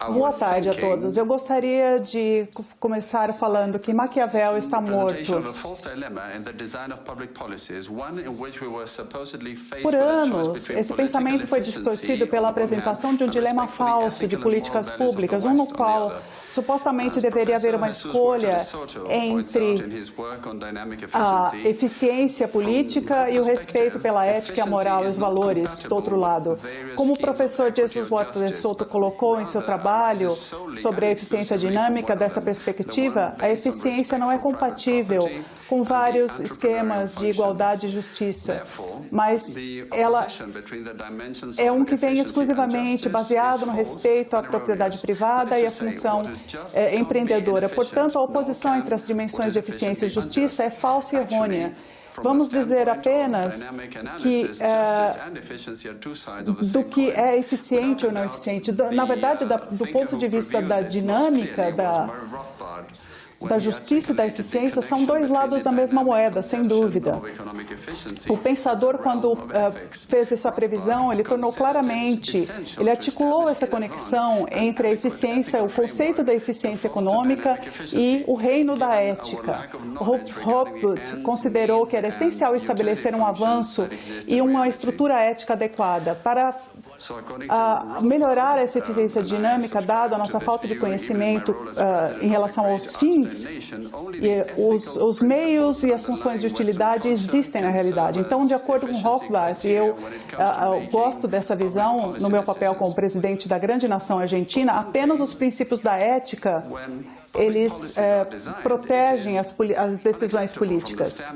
Boa tarde a todos. Eu gostaria de começar falando que Maquiavel está morto. Por anos, esse pensamento foi distorcido pela apresentação de um dilema falso de políticas públicas, um no qual supostamente deveria haver uma escolha entre a eficiência política e o respeito pela ética, a moral e os valores, do outro lado. Como o professor Jesus Huerta de Soto colocou em seu trabalho sobre a eficiência dinâmica dessa perspectiva, a eficiência não é compatível com vários esquemas de igualdade e justiça, mas ela é um que vem exclusivamente baseado no respeito à propriedade privada e à função empreendedora. Portanto, a oposição entre as dimensões de eficiência e justiça é falsa e errônea. Vamos dizer apenas que do que é eficiente ou não eficiente. Na verdade, do ponto de vista da dinâmica, da justiça e da eficiência, são dois lados da mesma moeda, sem dúvida. O pensador, quando fez essa previsão, ele tornou claramente, ele articulou essa conexão entre a eficiência, o conceito da eficiência econômica e o reino da ética. Hopwood considerou que era essencial estabelecer um avanço e uma estrutura ética adequada para melhorar essa eficiência dinâmica, dado a nossa falta de conhecimento em relação aos fins. E os meios e as funções de utilidade existem na realidade. Então, de acordo com Rothbard, eu gosto dessa visão no meu papel como presidente da grande nação argentina, apenas os princípios da ética eles protegem as decisões políticas.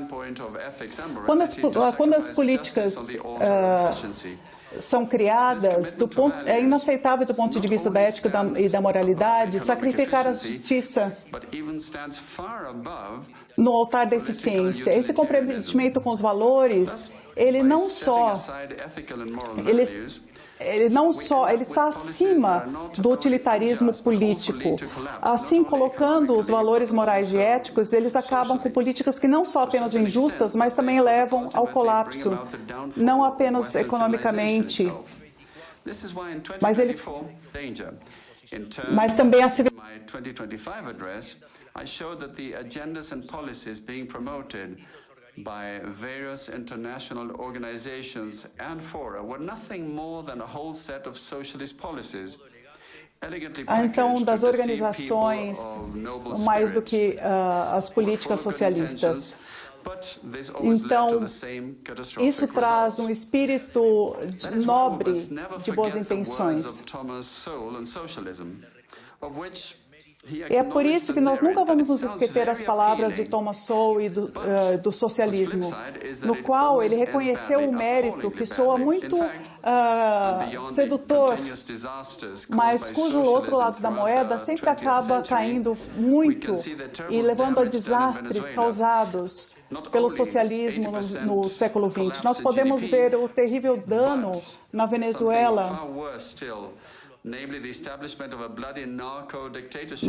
Quando as políticas são criadas, é inaceitável do ponto de vista da ética e da moralidade sacrificar a justiça no altar da eficiência. Esse comprometimento com os valores, ele está acima do utilitarismo político. Assim, colocando os valores morais e éticos, eles acabam com políticas que não são apenas injustas, mas também levam ao colapso, não apenas economicamente, mas também a civilização. By various international organizations and fora were nothing more than a whole set of socialist policies. Então, das organizações, mais do que as políticas socialistas. Então, isso traz um espírito nobre de boas intenções. E é por isso que nós nunca vamos nos esquecer as palavras de Thomas Sowell e do socialismo, no qual ele reconheceu o mérito que soa muito sedutor, mas cujo outro lado da moeda sempre acaba caindo muito e levando a desastres causados pelo socialismo no século XX. Nós podemos ver o terrível dano na Venezuela,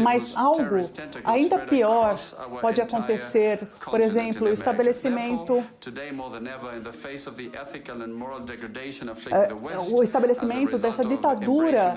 mas algo ainda pior pode acontecer, por exemplo, o estabelecimento dessa ditadura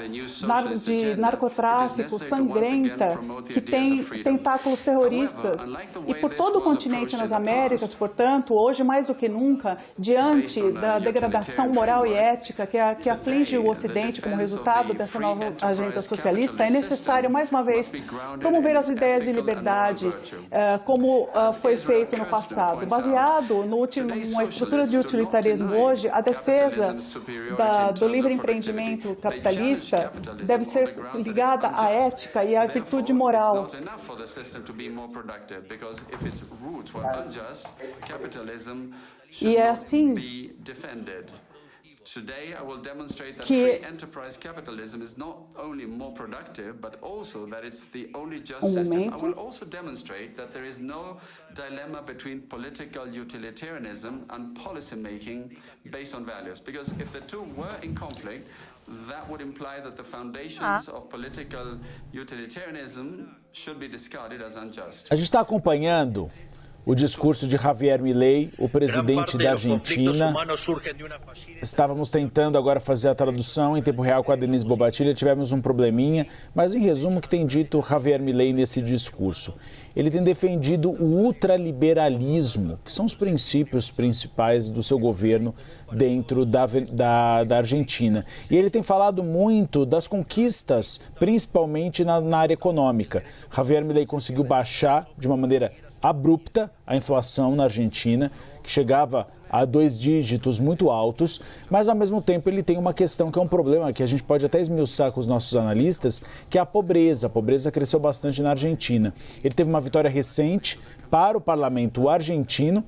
de narcotráfico sangrenta que tem tentáculos terroristas. E por todo o continente nas Américas, portanto, hoje mais do que nunca, diante da degradação moral e ética que aflige o Ocidente como resultado dessa nova agenda socialista, é necessário, mais uma vez, promover as ideias de liberdade, como foi feito no passado. Baseado numa estrutura de utilitarismo hoje, a defesa do livre empreendimento capitalista deve ser ligada à ética e à virtude moral. E é assim Today, I will demonstrate that free enterprise capitalism is not only more productive, but also that it's the only just system. I will also demonstrate that there is no dilemma between political utilitarianism and policy making based on values. Because if the two were in conflict, that would imply that the foundations of political utilitarianism should be discarded as unjust. A gente está acompanhando o discurso de Javier Milei, o presidente da Argentina. Estávamos tentando agora fazer a tradução em tempo real com a Denise Bobatilha, tivemos um probleminha, mas em resumo o que tem dito Javier Milei nesse discurso. Ele tem defendido o ultraliberalismo, que são os princípios principais do seu governo dentro da Argentina. E ele tem falado muito das conquistas, principalmente na área econômica. Javier Milei conseguiu baixar de uma maneira abrupta a inflação na Argentina, que chegava a 2 dígitos muito altos, mas ao mesmo tempo ele tem uma questão que é um problema que a gente pode até esmiuçar com os nossos analistas, que é a pobreza. A pobreza cresceu bastante na Argentina. Ele teve uma vitória recente para o parlamento argentino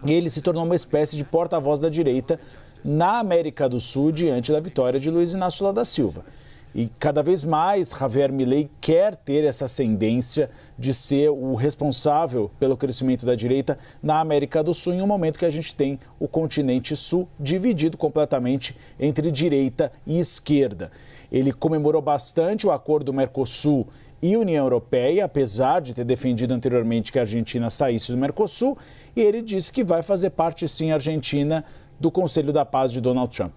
e ele se tornou uma espécie de porta-voz da direita na América do Sul diante da vitória de Luiz Inácio Lula da Silva. E cada vez mais Javier Milei quer ter essa ascendência de ser o responsável pelo crescimento da direita na América do Sul, em um momento que a gente tem o continente sul dividido completamente entre direita e esquerda. Ele comemorou bastante o acordo Mercosul e União Europeia, apesar de ter defendido anteriormente que a Argentina saísse do Mercosul, e ele disse que vai fazer parte sim, a Argentina, do Conselho da Paz de Donald Trump.